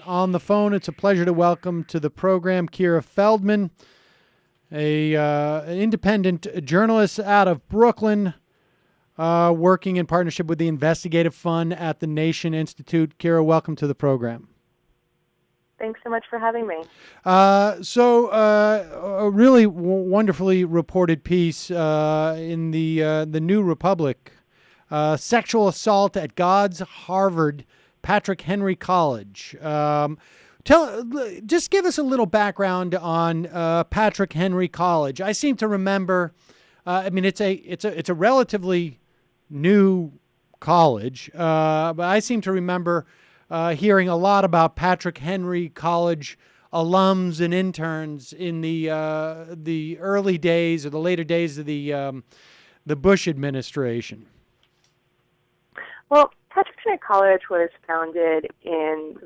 On the phone, it's a pleasure to welcome to the program Kiera Feldman, an independent journalist out of Brooklyn, working in partnership with the Investigative Fund at the Nation Institute. Kiera, welcome to the program. Thanks so much for having me. A really wonderfully reported piece in the New Republic, sexual assault at God's Harvard Patrick Henry College. Just give us a little background on Patrick Henry College. I seem to remember. It's a relatively new college, but I seem to remember hearing a lot about Patrick Henry College alums and interns in the early days or the later days of the Bush administration. Well, Patrick Henry College was founded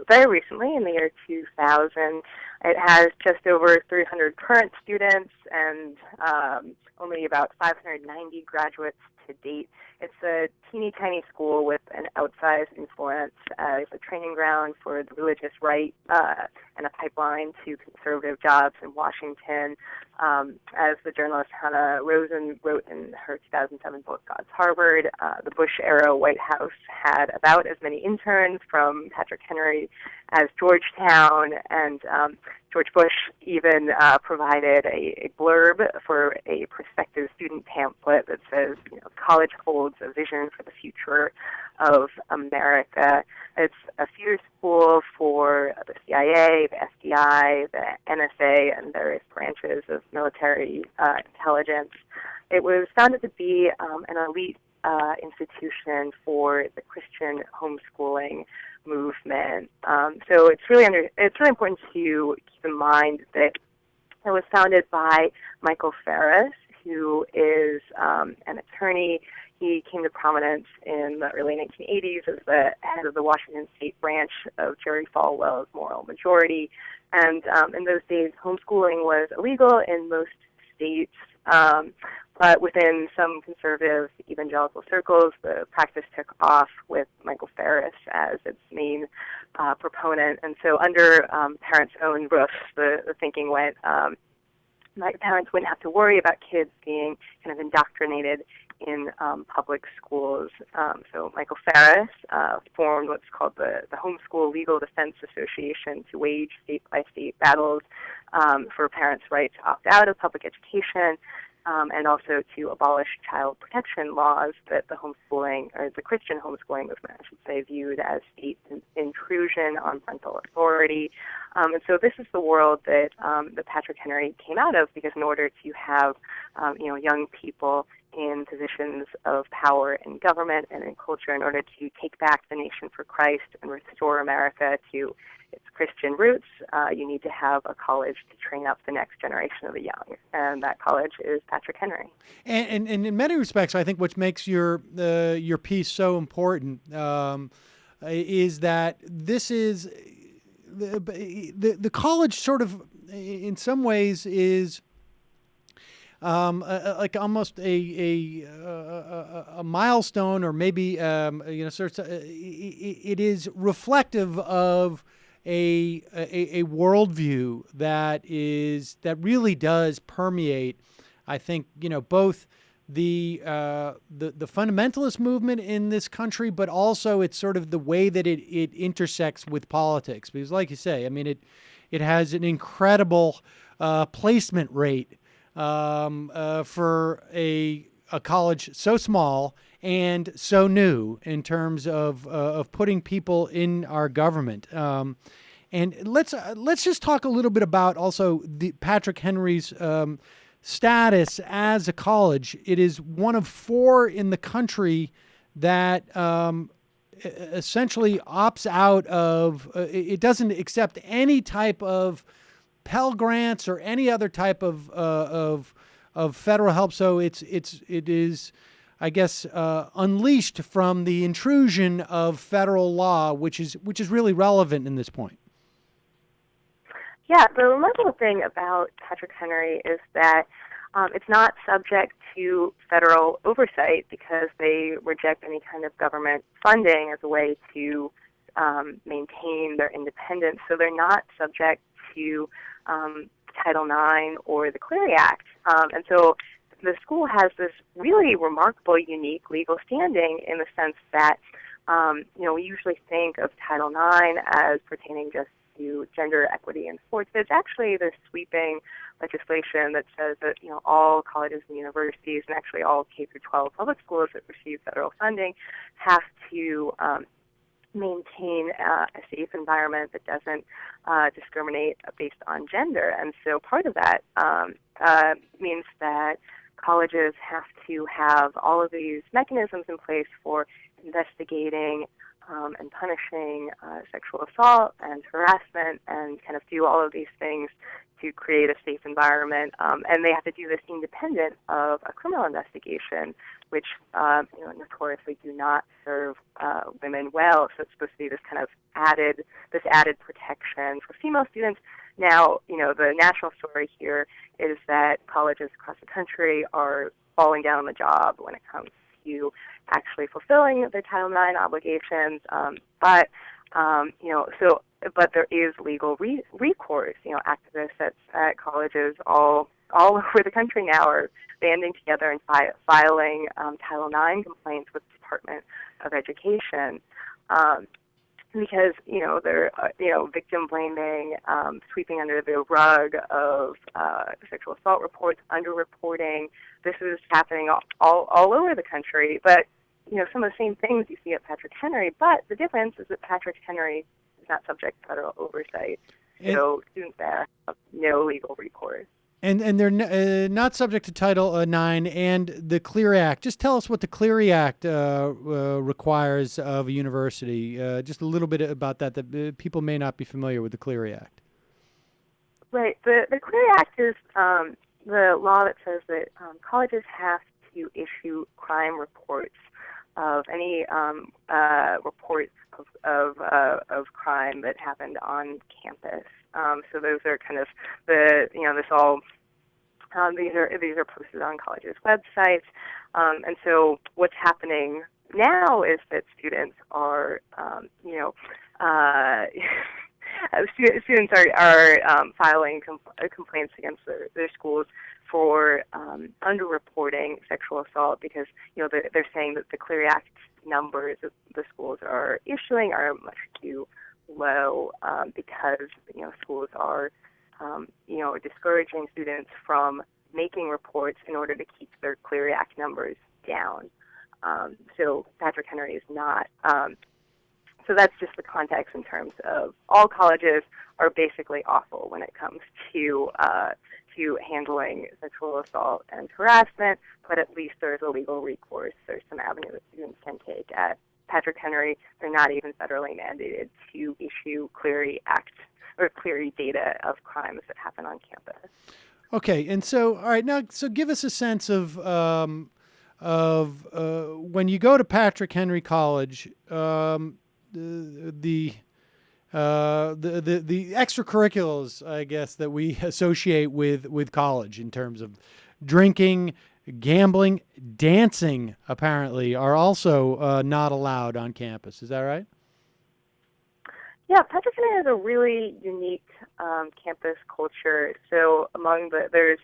very recently in the year 2000. It has just over 300 current students and only about 590 graduates to date. It's a teeny tiny school with an outsized influence as a training ground for the religious right and a pipeline to conservative jobs in Washington. As the journalist Hannah Rosen wrote in her 2007 book, God's Harvard, the Bush-era White House had about as many interns from Patrick Henry as Georgetown, and George Bush even provided a blurb for a prospective student pamphlet that says, college holds a vision for the future of America. It's a feeder school for the CIA, the FBI, the NSA, and various branches of military intelligence. It was founded to be an elite institution for the Christian homeschooling movement. So it's really important to keep in mind that it was founded by Michael Farris, who is an attorney. He came to prominence in the early 1980s as the head of the Washington State branch of Jerry Falwell's Moral Majority. And in those days, homeschooling was illegal in most states. But within some conservative evangelical circles, the practice took off with Michael Farris as its main proponent. And so under parents' own roofs, the thinking went, my parents wouldn't have to worry about kids being kind of indoctrinated in public schools. So Michael Farris formed what's called the Homeschool Legal Defense Association to wage state-by-state battles for parents' right to opt out of public education, and also to abolish child protection laws that the homeschooling, or the Christian homeschooling movement, I should say, viewed as state intrusion on parental authority. And so this is the world that Patrick Henry came out of, because in order to have young people in positions of power in government and in culture, in order to take back the nation for Christ and restore America to its Christian roots, you need to have a college to train up the next generation of the young, and that college is Patrick Henry. And in many respects, I think what makes your piece so important is that this is the college sort of, in some ways, is like almost a milestone, or maybe it is reflective of a worldview that really does permeate, I think, both the fundamentalist movement in this country, but also it's sort of the way that it intersects with politics. Because, like you say, it has an incredible placement rate for a college so small and so new in terms of putting people in our government. And let's just talk a little bit about also the Patrick Henry's status as a college. It is one of 4 in the country that essentially opts out of. It doesn't accept any type of Pell Grants or any other type of federal help. So it is, I guess, unleashed from the intrusion of federal law, which is really relevant in this point. Yeah, the remarkable thing about Patrick Henry is that it's not subject to federal oversight, because they reject any kind of government funding as a way to maintain their independence, so they're not subject to Title IX or the Clery Act. And so the school has this really remarkable, unique legal standing in the sense that, we usually think of Title IX as pertaining just to gender equity in sports, but it's actually this sweeping legislation that says that, all colleges and universities and actually all K-12 public schools that receive federal funding have to maintain a safe environment that doesn't discriminate based on gender. And so part of that means that colleges have to have all of these mechanisms in place for investigating and punishing sexual assault and harassment, and kind of do all of these things to create a safe environment. And they have to do this independent of a criminal investigation, which notoriously do not serve women well. So it's supposed to be this kind of added protection for female students. Now, the national story here is that colleges across the country are falling down on the job when it comes to actually fulfilling their Title IX obligations. But there is legal recourse. Activists at colleges all over the country now are banding together and filing Title IX complaints with the Department of Education. Because they're victim blaming, sweeping under the rug of sexual assault reports, underreporting. This is happening all over the country. But some of the same things you see at Patrick Henry. But the difference is that Patrick Henry is not subject to federal oversight, so students there have no legal recourse. And they're not subject to Title IX and the Clery Act. Just tell us what the Clery Act requires of a university. Just a little bit about that people may not be familiar with the Clery Act. Right. The Clery Act is the law that says that colleges have to issue crime reports of any reports of crime that happened on campus. So those are kind of these are posted on colleges' websites. And so what's happening now is that students are, students are filing complaints against their schools for underreporting sexual assault because they're saying that the Clery Act numbers that the schools are issuing are much too low because schools are discouraging students from making reports in order to keep their Clery Act numbers down. So Patrick Henry is not. So that's just the context in terms of all colleges are basically awful when it comes to handling sexual assault and harassment, but at least there's a legal recourse. There's some avenue that students can take. At Patrick Henry, they're not even federally mandated to issue Clery Act or Clery data of crimes that happen on campus. Okay, and so all right, now so give us a sense of when you go to Patrick Henry College, the extracurriculars, I guess, that we associate with college in terms of drinking, gambling, dancing, apparently, are also not allowed on campus. Is that right? Yeah, Patrick Henry has a really unique campus culture. So there's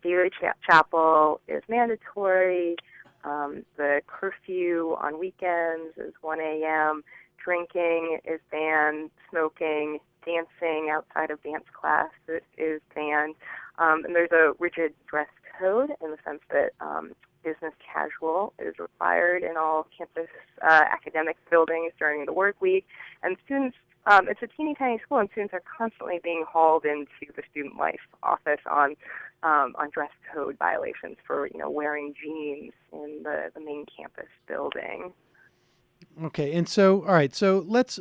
daily chapel is mandatory. The curfew on weekends is 1 a.m. Drinking is banned. Smoking, dancing outside of dance class is banned. And there's a rigid dress code in the sense that business casual is required in all campus academic buildings during the work week. And students, it's a teeny tiny school, and students are constantly being hauled into the student life office on dress code violations for wearing jeans in the main campus building. Okay, and so all right, so let's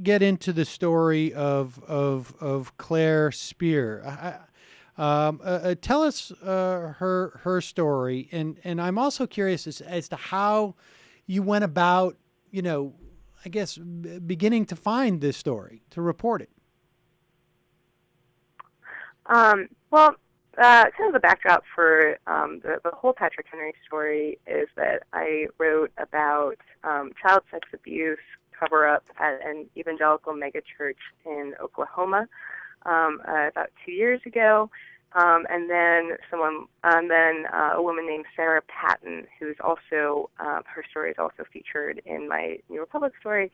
get into the story of Claire Spear. Tell us her story, and I'm also curious as to how you went about, I guess, beginning to find this story, to report it. Well, kind of the backdrop for the whole Patrick Henry story is that I wrote about child sex abuse cover-up at an evangelical megachurch in Oklahoma about 2 years ago. And then a woman named Sara Patton, who's also, her story is also featured in my New Republic story.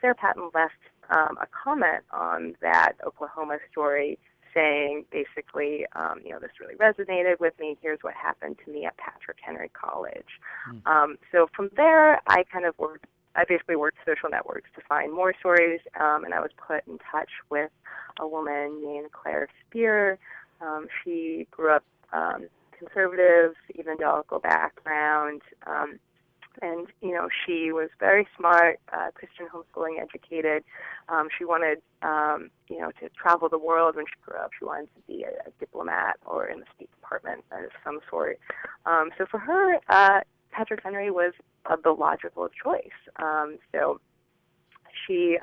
Sara Patton left a comment on that Oklahoma story saying basically, this really resonated with me. Here's what happened to me at Patrick Henry College. So from there, I basically worked social networks to find more stories, and I was put in touch with a woman named Clery Act. She grew up conservative, evangelical background, and she was very smart, Christian homeschooling educated. She wanted to travel the world when she grew up. She wanted to be a diplomat or in the State Department of some sort. So for her, Patrick Henry was the logical choice. So she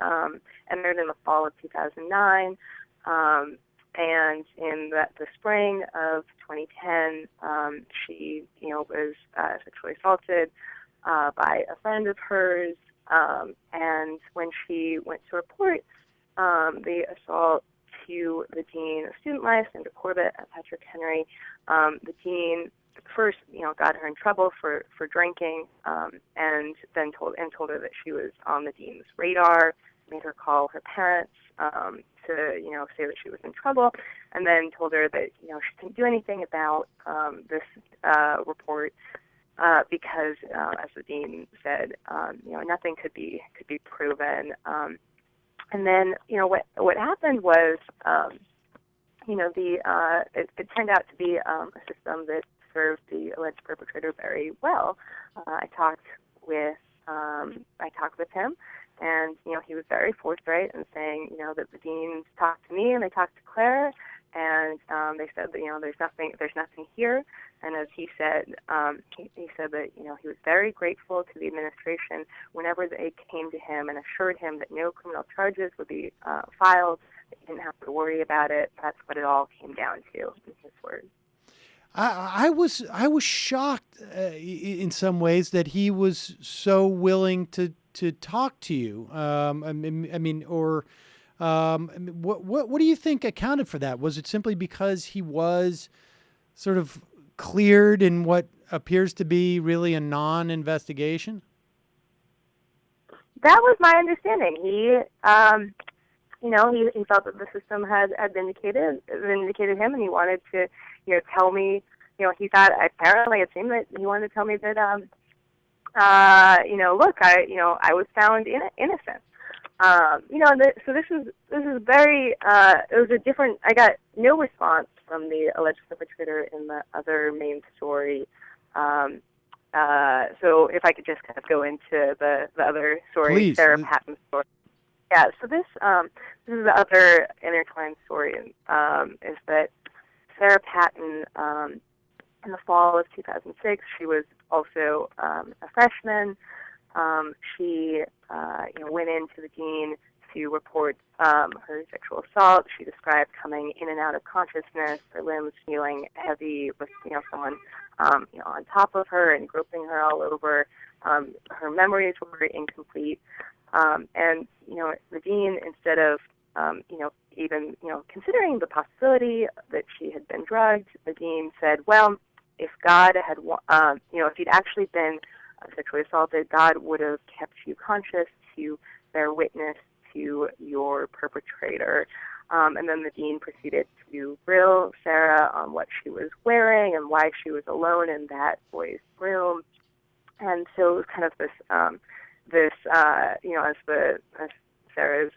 entered in the fall of 2009. And in the spring of 2010, she, was sexually assaulted by a friend of hers. And when she went to report the assault to the dean of student life, Senator Corbett at Patrick Henry, the dean first, got her in trouble for drinking, and then told her that she was on the dean's radar, made her call her parents to, say that she was in trouble, and then told her that, she couldn't do anything about this report because, as the dean said, nothing could be proven. And then, what happened was, it turned out to be a system that served the alleged perpetrator very well. I talked with him. And, he was very forthright in saying, that the deans talked to me and they talked to Claire, and they said that, there's nothing here. And as he said, he said that, he was very grateful to the administration whenever they came to him and assured him that no criminal charges would be filed, that he didn't have to worry about it. That's what it all came down to, in his words. I was shocked in some ways that he was so willing to talk to you. What do you think accounted for that? Was it simply because he was sort of cleared in what appears to be really a non-investigation? That was my understanding. He felt that the system had vindicated him, and he wanted to, tell me, he thought, apparently it seemed that he wanted to tell me that, look, I was found innocent. So this is very, it was a different, I got no response from the alleged perpetrator in the other main story. So if I could just kind of go into the other story, Please. Sara Patton's story. Yeah, so this is the other intertwined story, is that Sara Patton, in the fall of 2006, she was also a freshman. She went into the dean to report her sexual assault. She described coming in and out of consciousness, her limbs feeling heavy with someone on top of her and groping her all over. Her memories were incomplete, and the dean, instead of even considering the possibility that she had been drugged, the dean said, well, if God had if you'd actually been sexually assaulted, God would have kept you conscious to bear witness to your perpetrator. And then the dean proceeded to grill Sara on what she was wearing and why she was alone in that boy's room. And so it was kind of this, as Sarah's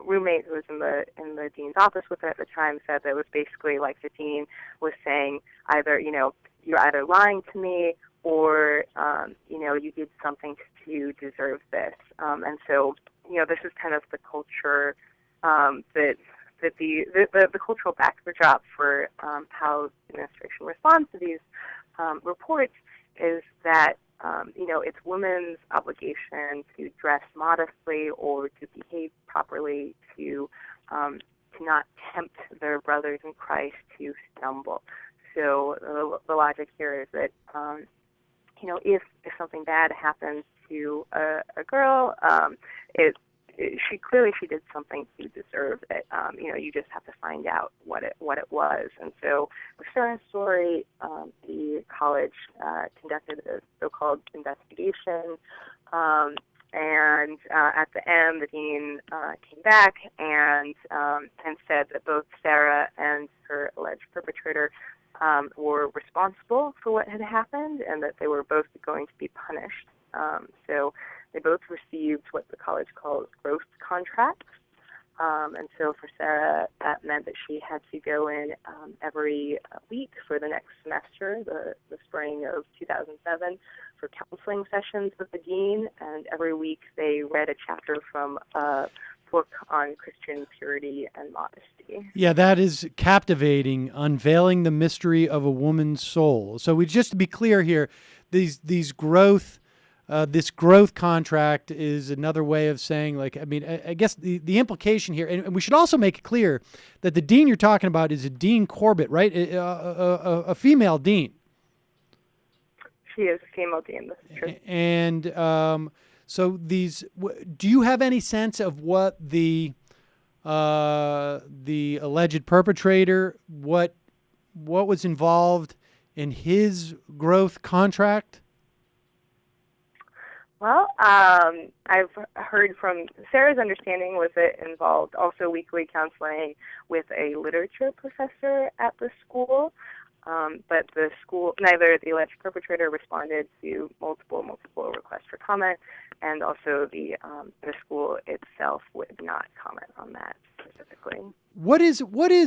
roommate who was in the dean's office with her at the time said that it was basically like the dean was saying either, you're either lying to me or, you did something to deserve this. And so, this is kind of the culture that the cultural backdrop for how the administration responds to these reports is that, it's women's obligation to dress modestly or to behave properly to to not tempt their brothers in Christ to stumble. So the logic here is that, if something bad happens to a girl, she did something to deserve it. You just have to find out what it was. And so with Sara's story, the college conducted a so-called investigation. And at the end, the dean came back and said that both Sara and her alleged perpetrator were responsible for what had happened, and that they were both going to be punished. So they both received what the college calls growth contracts. And so for Sara, that meant that she had to go in every week for the next semester, the spring of 2007, for counseling sessions with the dean. And every week they read a chapter from a book on Christian purity and modesty. Yeah, that is captivating, unveiling the mystery of a woman's soul. So just to be clear here, these growth this growth contract is another way of saying, I guess the implication here, and we should also make it clear that the dean you're talking about is a Dean Corbett, right? A female dean. She is a female dean, that's true. And so do you have any sense of what the alleged perpetrator, what was involved in his growth contract? Well, I've heard from Sara's understanding was it involved also weekly counseling with a literature professor at the school, but the school, neither the alleged perpetrator responded to multiple requests for comment, and also the school itself would not comment on that specifically. What is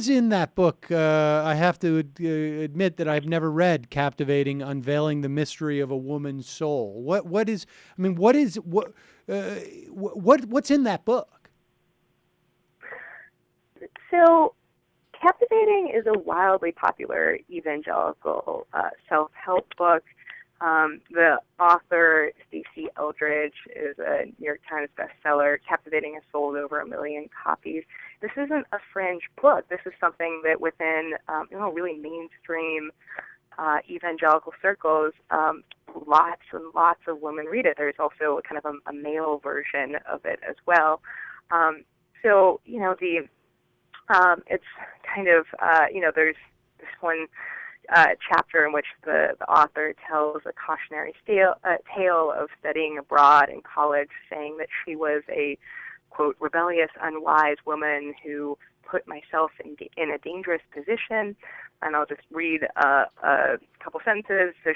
in that book? I have to admit that I've never read "Captivating: Unveiling the Mystery of a Woman's Soul." What's in that book? So, Captivating is a wildly popular evangelical self-help book. The author, Stacey Eldridge, is a New York Times bestseller. Captivating has sold over 1 million copies. This isn't a fringe book. This is something that within really mainstream evangelical circles, lots and lots of women read it. There's also kind of a male version of it as well. It's kind of, there's this one chapter in which the author tells a cautionary tale of studying abroad in college, saying that she was a, quote, rebellious, unwise woman who put myself in a dangerous position. And I'll just read a couple sentences. So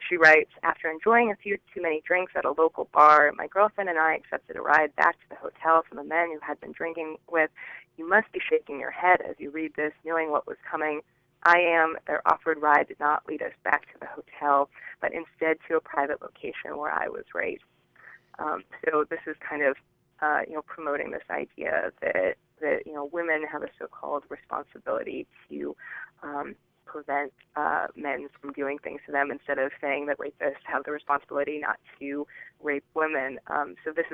she writes, after enjoying a few too many drinks at a local bar, my girlfriend and I accepted a ride back to the hotel from the men who had been drinking with. You must be shaking your head as you read this, knowing what was coming. I am. Their offered ride did not lead us back to the hotel, but instead to a private location where I was raised. So this is kind of, promoting this idea that women have a so-called responsibility to prevent men from doing things to them, instead of saying that rapists have the responsibility not to rape women. So this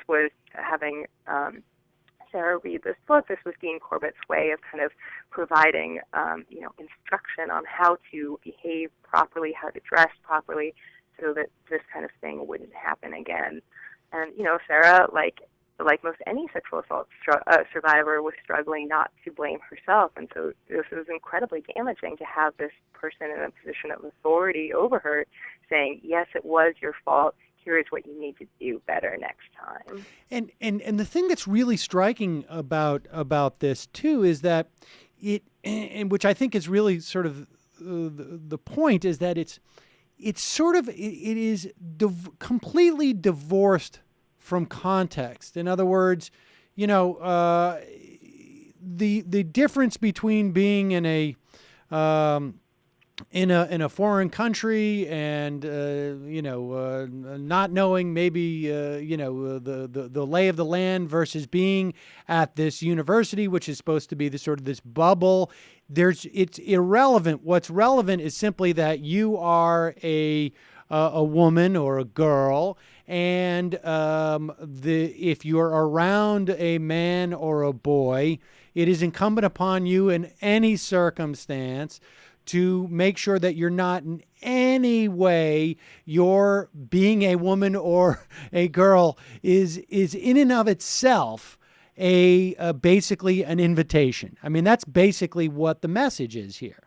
was having Sara read this book. This was Dean Corbett's way of kind of providing, instruction on how to behave properly, how to dress properly, so that this kind of thing wouldn't happen again. And, Sara, like most any sexual assault survivor, was struggling not to blame herself. And so this was incredibly damaging to have this person in a position of authority over her saying, yes, it was your fault. Here is what you need to do better next time. And the thing that's really striking about this too is that which I think is really sort of the point, is that it is completely divorced from context. In other words, the difference between being in a foreign country and not knowing maybe the lay of the land versus being at this university, which is supposed to be this bubble. It's irrelevant. What's relevant is simply that you are a woman or a girl, and if you're around a man or a boy, it is incumbent upon you in any circumstance to make sure that you're not in any way, your being a woman or a girl is in and of itself a basically an invitation. I mean, that's basically what the message is here.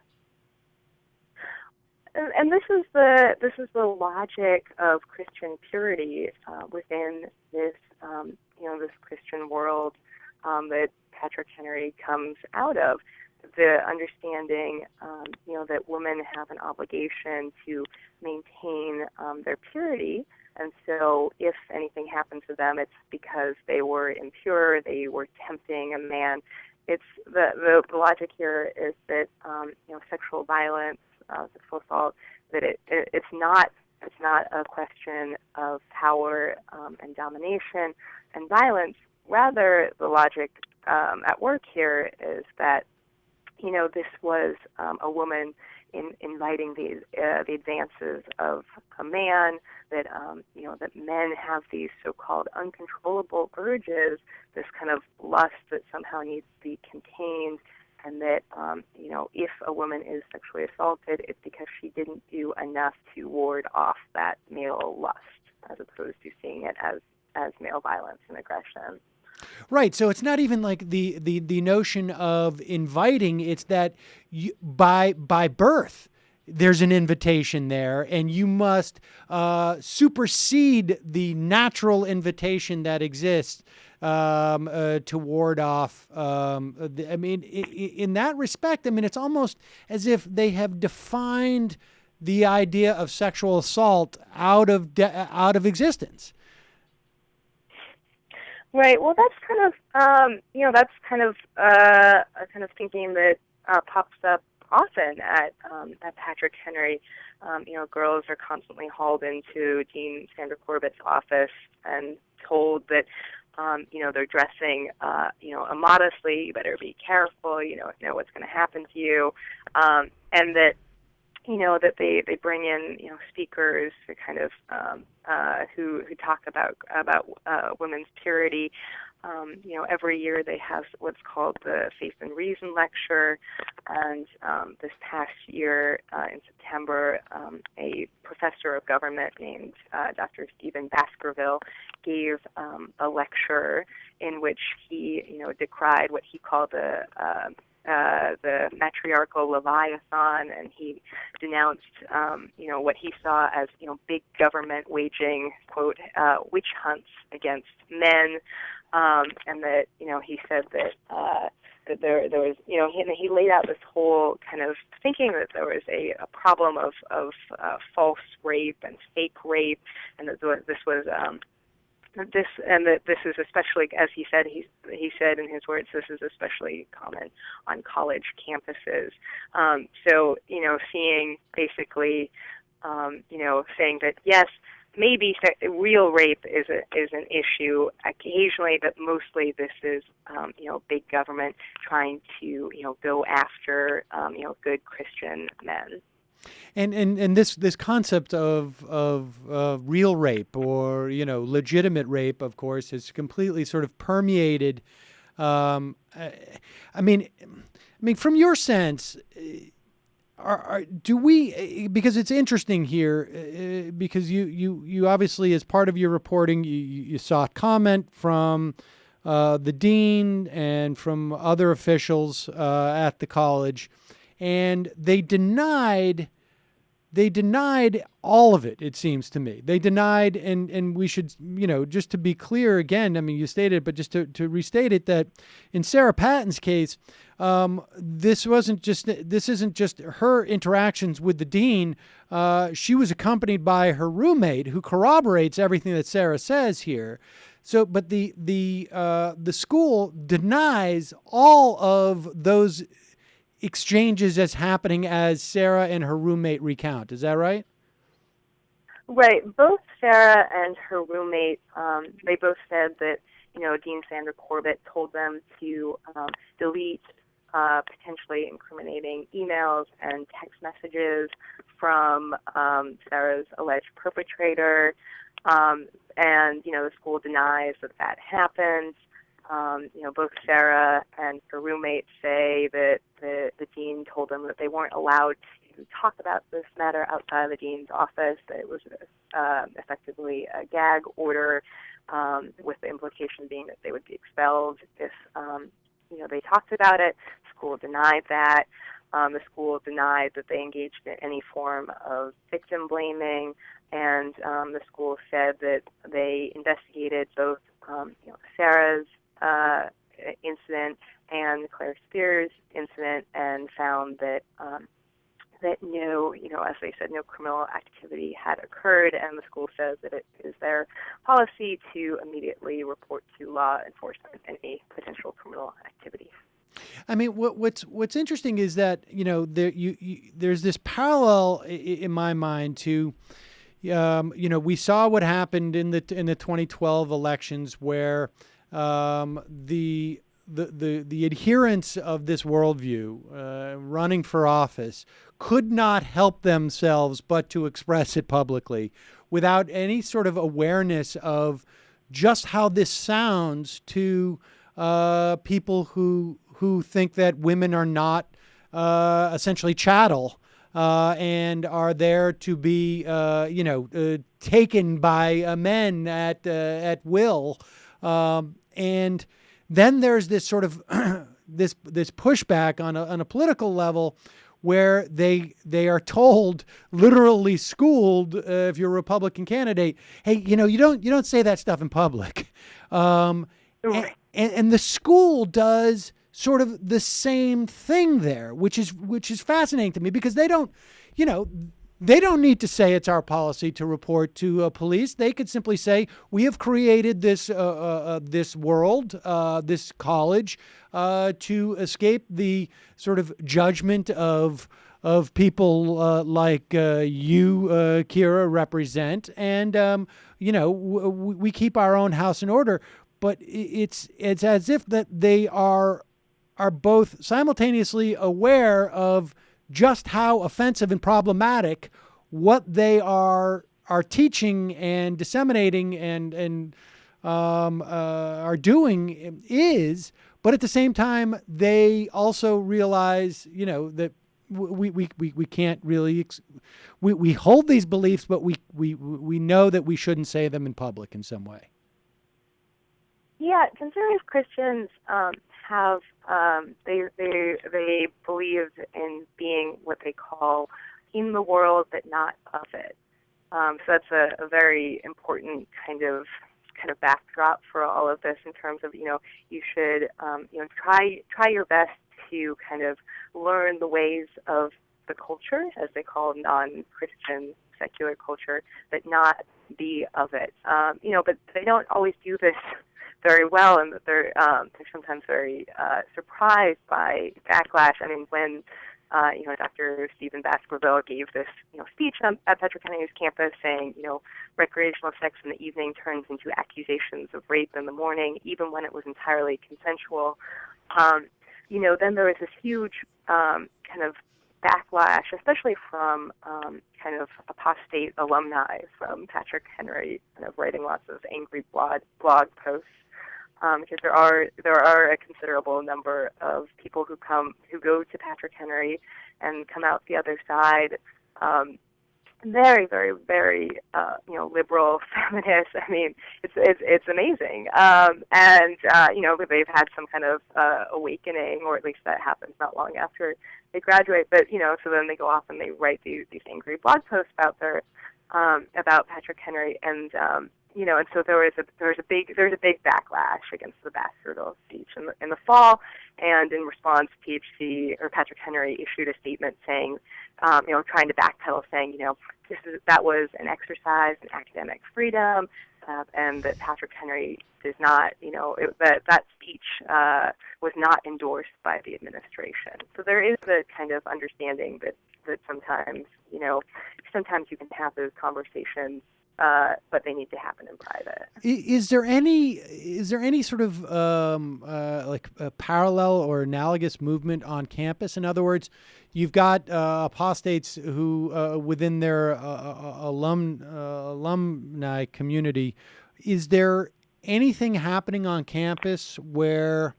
And this is the logic of Christian purity within this this Christian world that Patrick Henry comes out of. The understanding that women have an obligation to maintain their purity, and so if anything happens to them, it's because they were impure, they were tempting a man. It's the logic here is that sexual violence, sexual assault, that it's not a question of power and domination and violence. Rather, the logic at work here is that this was a woman inviting the advances of a man, that that men have these so-called uncontrollable urges, this kind of lust that somehow needs to be contained, and that if a woman is sexually assaulted, it's because she didn't do enough to ward off that male lust, as opposed to seeing it as male violence and aggression. Right. So it's not even like the notion of inviting. It's that by birth, there's an invitation there, and you must supersede the natural invitation that exists to ward off. I mean, in that respect, I mean, it's almost as if they have defined the idea of sexual assault out of existence. Right. Well, that's kind of a kind of thinking that pops up often at Patrick Henry. Girls are constantly hauled into Dean Sandra Corbett's office and told that they're dressing immodestly. You better be careful. You don't know what's going to happen to you, and that that they bring in speakers to kind of who talk about women's purity. Every year they have what's called the Faith and Reason lecture, and this past year in September, a professor of government named Dr. Stephen Baskerville gave a lecture in which he decried what he called the matriarchal Leviathan, and he denounced, what he saw as, big government waging, quote, witch hunts against men, and that, he said that there was, he laid out this whole kind of thinking that there was a problem of false rape and fake rape, and that this was this is especially, as he said in his words, this is especially common on college campuses. So seeing basically, saying that yes, maybe real rape is an issue occasionally, but mostly this is big government trying to go after good Christian men. And this concept of real rape or legitimate rape, of course, has completely sort of permeated. I mean, from your sense, do we? Because it's interesting here, because you obviously, as part of your reporting, you saw comment from the dean and from other officials at the college. And they denied all of it, it seems to me. They denied, and we should, just to be clear again, I mean, you stated it, but just to restate it, that in Sara Patton's case, this isn't just her interactions with the dean. She was accompanied by her roommate, who corroborates everything that Sara says here. So, but the school denies all of those exchanges as happening as Sara and her roommate recount. Is that right? Right. Both Sara and her roommate, they both said that, Dean Sandra Corbett told them to delete potentially incriminating emails and text messages from Sara's alleged perpetrator. And, the school denies that happened. Both Sara and her roommate say that the dean told them that they weren't allowed to talk about this matter outside of the dean's office, that it was effectively a gag order, with the implication being that they would be expelled if they talked about it. The school denied that. The school denied that they engaged in any form of victim blaming, and the school said that they investigated both Sarah's incident and the Claire Spears incident, and found that no, as they said, no criminal activity had occurred, and the school says that it is their policy to immediately report to law enforcement any potential criminal activity. I mean, what's interesting is that there's this parallel in my mind to we saw what happened in the 2012 elections, where the adherents of this worldview running for office could not help themselves but to express it publicly without any sort of awareness of just how this sounds to people who think that women are not essentially chattel and are there to be taken by men at will, and then there's this sort of this pushback on a political level, where they are told, literally schooled, if you're a Republican candidate, hey, you don't say that stuff in public, and the school does sort of the same thing there, which is fascinating to me, because they don't need to say it's our policy to report to police. They could simply say, we have created this world, this college, to escape the sort of judgment of people like you, Kiera, represent, and we keep our own house in order. But it's as if that they are both simultaneously aware of just how offensive and problematic what they are teaching and disseminating and are doing is, but at the same time they also realize that we can't really we hold these beliefs, but we know that we shouldn't say them in public in some way. Yeah, conservative Christians have they believe in being what they call in the world but not of it. So that's a very important kind of backdrop for all of this, in terms of you should try your best to kind of learn the ways of the culture, as they call non-Christian secular culture, but not be of it. But they don't always do this very well, and that they're sometimes very surprised by backlash. I mean, when Dr. Stephen Baskerville gave this speech at Patrick Henry's campus, saying recreational sex in the evening turns into accusations of rape in the morning, even when it was entirely consensual. Then there was this huge kind of backlash, especially from kind of apostate alumni from Patrick Henry, kind of writing lots of angry blog posts. Because there are a considerable number of people who go to Patrick Henry and come out the other side, very, very, very liberal feminists. I mean, it's amazing, and they've had some kind of awakening, or at least that happens not long after they graduate. But so then they go off and they write these angry blog posts about Patrick Henry, and and so there's a big backlash against the Baskerville speech in the fall, and in response, Patrick Henry issued a statement saying, trying to backpedal, saying, that was an exercise in academic freedom, and that Patrick Henry does not, that speech was not endorsed by the administration. So there is the kind of understanding that sometimes you can have those conversations, but they need to happen in private. Is there any sort of like a parallel or analogous movement on campus? In other words, you've got apostates who within their alumni community. Is there anything happening on campus where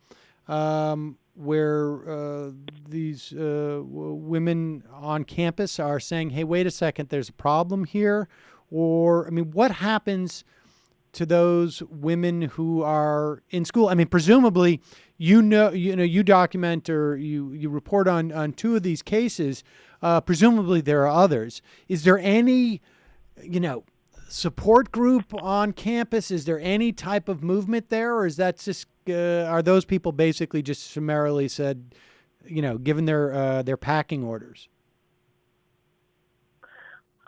these women on campus are saying, "Hey, wait a second, there's a problem here," or I mean, what happens to those women who are in school? I mean, presumably, you document or you report on two of these cases. Presumably, there are others. Is there any, support group on campus? Is there any type of movement there, or is that just are those people basically just summarily said, given their packing orders?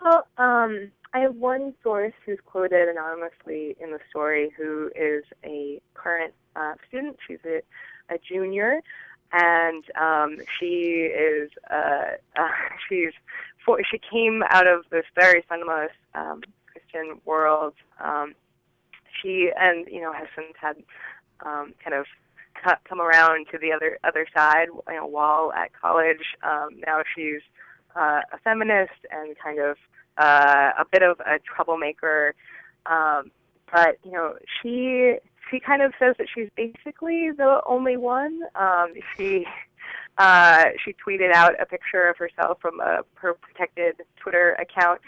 Well, I have one source who's quoted anonymously in the story who is a current student. She's a junior, and she is she came out of this very fundamentalist Christian world. She has since had kind of come around to the other side. While at college, now she's a feminist and kind of a bit of a troublemaker. But she kind of says that she's basically the only one. She tweeted out a picture of herself from her protected Twitter account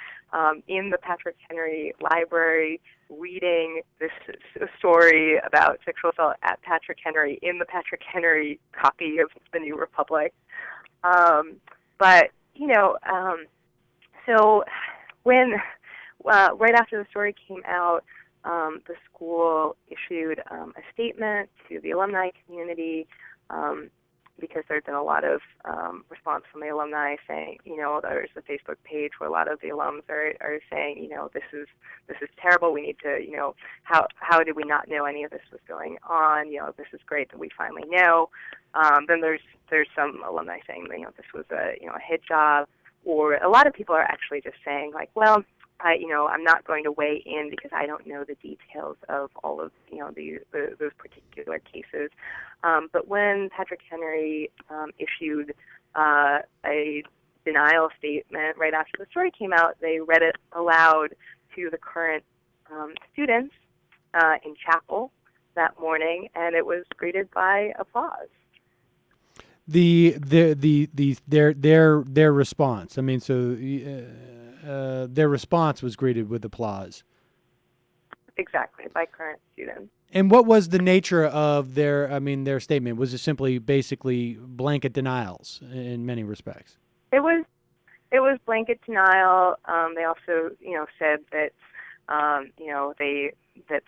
in the Patrick Henry Library, reading this story about sexual assault at Patrick Henry in the Patrick Henry copy of the New Republic. So when right after the story came out, the school issued a statement to the alumni community, because there's been a lot of response from the alumni saying, there's a Facebook page where a lot of the alums are saying, this is terrible. We need to, how did we not know any of this was going on? This is great that we finally know. Then there's some alumni saying, this was a hit job, or a lot of people are actually just saying like, well, I'm not going to weigh in because I don't know the details of all of those particular cases. But when Patrick Henry issued a denial statement right after the story came out, they read it aloud to the current students in chapel that morning, and it was greeted by applause. Their response. I mean, so their response was greeted with applause. Exactly, by current students. And what was the nature of their statement? Was it simply basically blanket denials in many respects? It was blanket denial. They also, said that,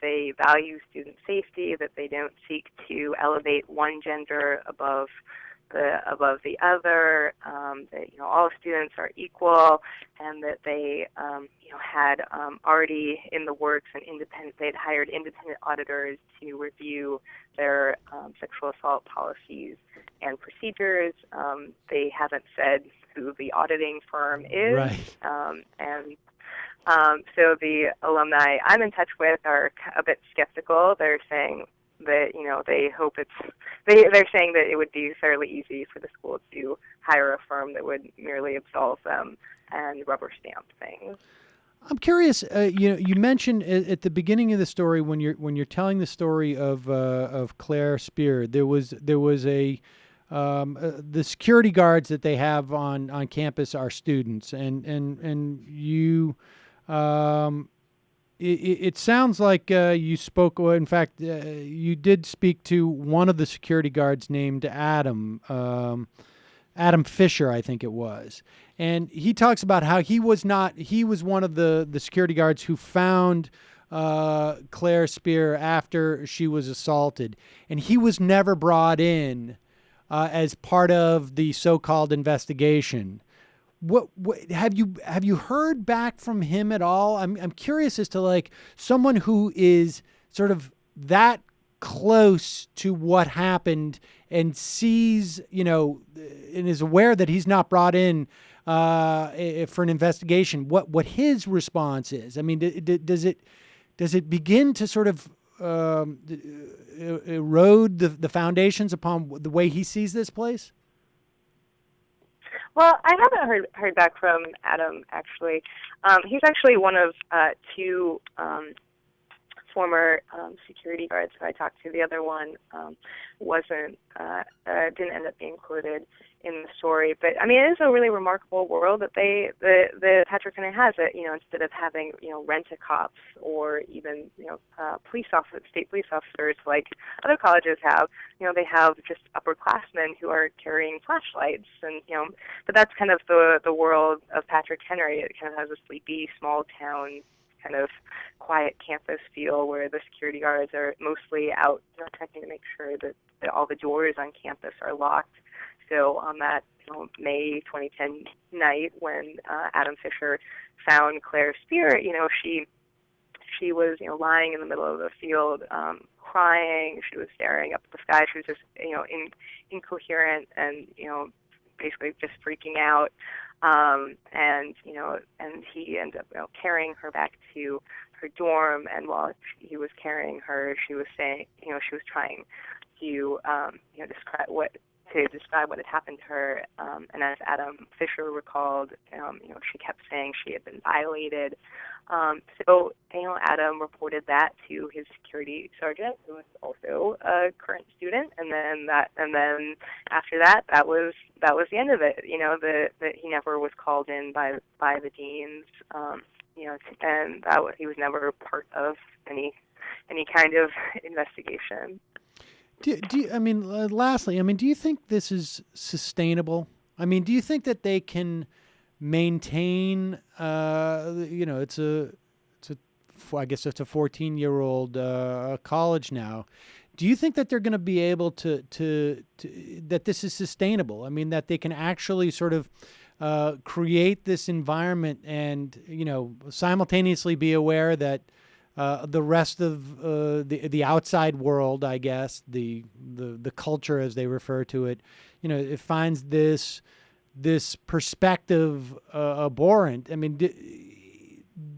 they value student safety, that they don't seek to elevate one gender above the other, that all students are equal, and that they had already in the works they'd hired independent auditors to review their sexual assault policies and procedures. They haven't said who the auditing firm is, right. So the alumni I'm in touch with are a bit skeptical. They're saying that they hope they're saying that it would be fairly easy for the school to hire a firm that would merely absolve them and rubber stamp things. I'm curious. You mentioned at the beginning of the story when you're telling the story of Claire Spear, there was the security guards that they have on campus are students, and you. It sounds like you spoke. In fact, you did speak to one of the security guards named Adam Fisher, I think it was, and he talks about how he was one of the security guards who found Claire Spear after she was assaulted, and he was never brought in as part of the so-called investigation. What have you heard back from him at all? I'm curious as to like someone who is sort of that close to what happened and sees, and is aware that he's not brought in for an investigation. What his response is? I mean, does it begin to sort of erode the foundations upon the way he sees this place? Well, I haven't heard back from Adam, actually. He's actually one of two former security guards who I talked to. The other one didn't end up being quoted in the story. But I mean, it is a really remarkable world that the Patrick Henry has. It, instead of having rent-a-cops or even police officers, state police officers like other colleges have, they have just upperclassmen who are carrying flashlights, and but that's kind of the world of Patrick Henry. It kind of has a sleepy small town kind of quiet campus feel where the security guards are mostly out checking to make sure that all the doors on campus are locked. So on that May 2010 night when Adam Fisher found Claire's spirit, she was lying in the middle of the field crying. She was staring up at the sky. She was just incoherent and basically just freaking out. And he ended up carrying her back to her dorm. And while he was carrying her, she was saying, she was trying to describe what had happened to her. And as Adam Fisher recalled, she kept saying she had been violated. So Adam reported that to his security sergeant, who was also a current student, and then after that was the end of it. That he never was called in by the deans. And he was never part of any kind of investigation. Lastly, do you think this is sustainable? Do you think that they can maintain, I guess it's a 14-year-old college now. Do you think that they're going to be able to that this is sustainable? That they can actually sort of create this environment and, simultaneously be aware that the rest of the outside world, I guess, the culture as they refer to it, it finds this perspective abhorrent.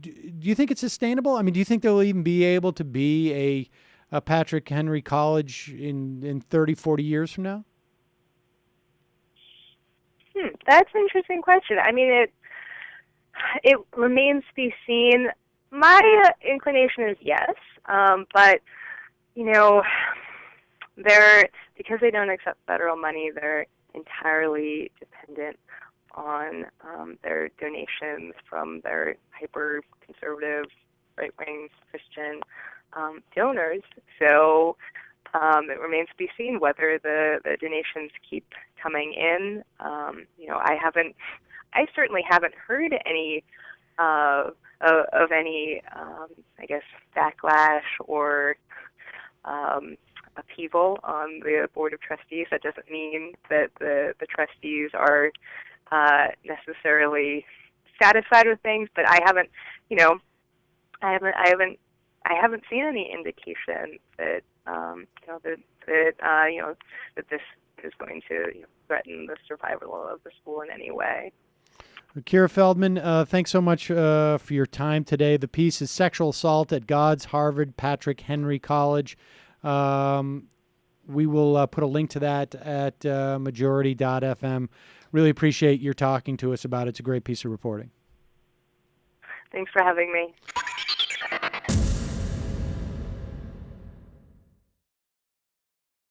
Do you think it's sustainable? Do you think they'll even be able to be a Patrick Henry College in 30, 40 years from now? That's an interesting question. It remains to be seen. My inclination is yes, but because they don't accept federal money, they're entirely dependent on their donations from their hyper-conservative, right-wing Christian donors. So it remains to be seen whether the donations keep coming in. I certainly haven't heard any of any, I guess, backlash or upheaval on the Board of Trustees. That doesn't mean that the trustees are necessarily satisfied with things, but I haven't seen any indication that that this is going to threaten the survival of the school in any way. Kiera Feldman, thanks so much for your time today. The piece is Sexual Assault at God's Harvard Patrick Henry College. We will put a link to that at majority.fm. Really appreciate your talking to us about it. It's a great piece of reporting. Thanks for having me.